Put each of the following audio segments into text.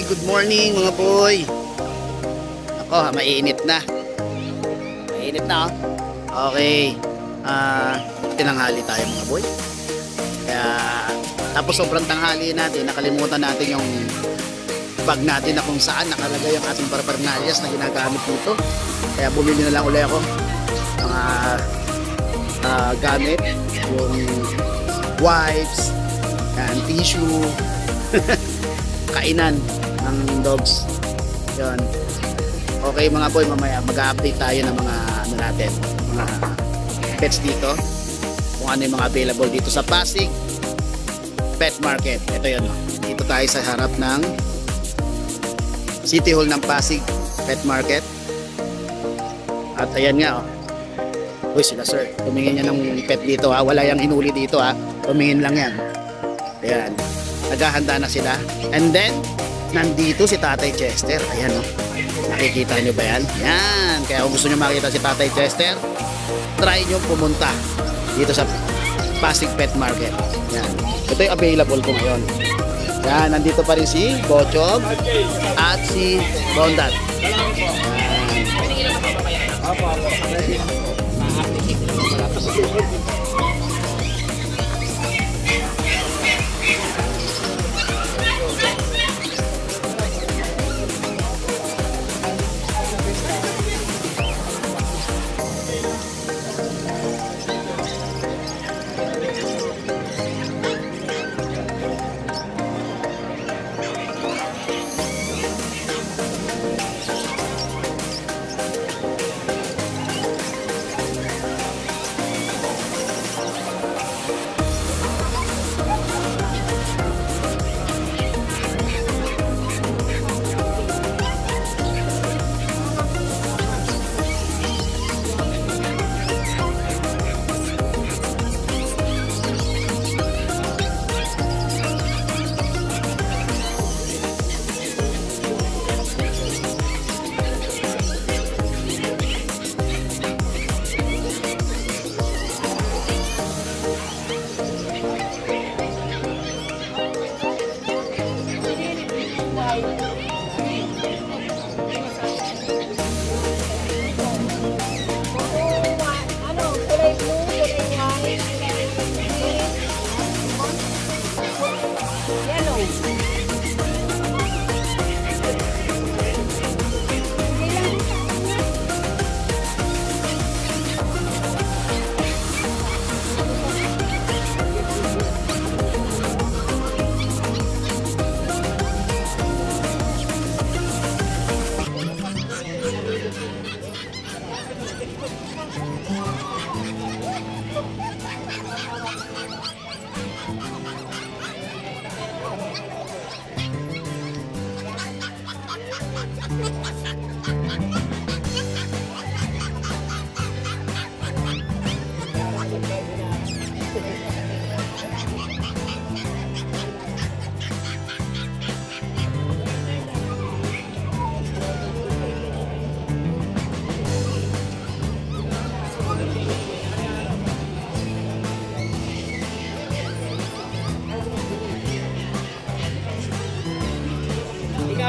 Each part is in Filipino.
good morning mga boy. Ako, mainit na. Mainit na oh. Okay. Tinanghali tayo mga boy. Kaya tapos sobrang tanghali natin, nakalimutan natin yung bag natin na kung saan nakalagay yung ating paraphernalia na ginagamit dito. Kaya bumili na lang ulit ako mga gamit, yung wipes, and tissue, kainan ng dogs. Yun. Okay mga boy, mamaya mag-update tayo ng mga ano natin, mga pets dito, kung ano yung mga available dito sa Pasig Pet Market. Ito yun, dito tayo sa harap ng City Hall ng Pasig Pet Market. At ayan nga uy, sila sir, tumingin niya ng pet dito ha. Wala yung hinuli dito ha, tumingin lang yan. Ayan, naghahanda na sila. And then nandito si Tatay Chester. Ayan nakikita nyo ba yan? Yan, kaya kung gusto nyo makita si Tatay Chester, try nyo pumunta dito sa Pasig Pet Market. Yan, ito yung available ko ngayon. Yan, nandito pa rin si Bochog at si Bondat.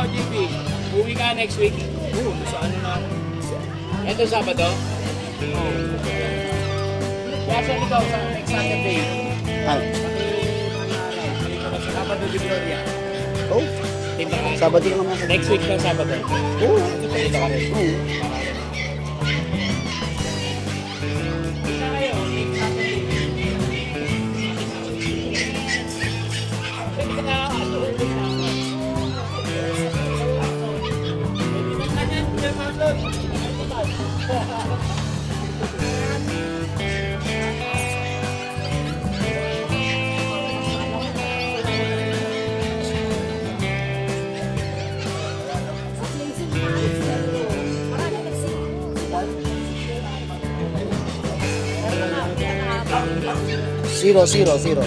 GP, uwi ka next week. Sa ano na? Ito Sabado? Kaya siya ikaw sa next Saturday. Sabado di Gloria. Oh? Sabado naman. Next week ng Sabado. Oh? Dito kami. Zero.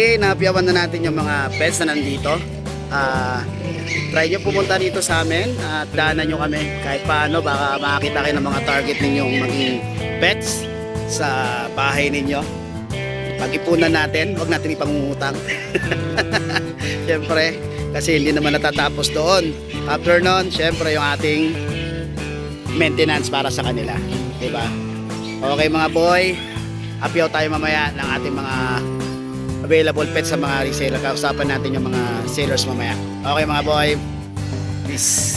Okay, napiyawan na natin yung mga pets na nandito. Try nyo pumunta dito sa amin at daanan nyo kami kahit paano, baka makakita kayo ng mga target ninyong maging pets sa bahay ninyo. Pag-ipunan natin, huwag natin ipangungutang. Siyempre, kasi hindi naman natatapos doon. After nun, siyempre yung ating maintenance para sa kanila, diba? Okay mga boy, apyaw tayo mamaya ng ating mga available pets sa mga reseller. Kausapan natin yung mga sellers mamaya. Okay mga boy, peace.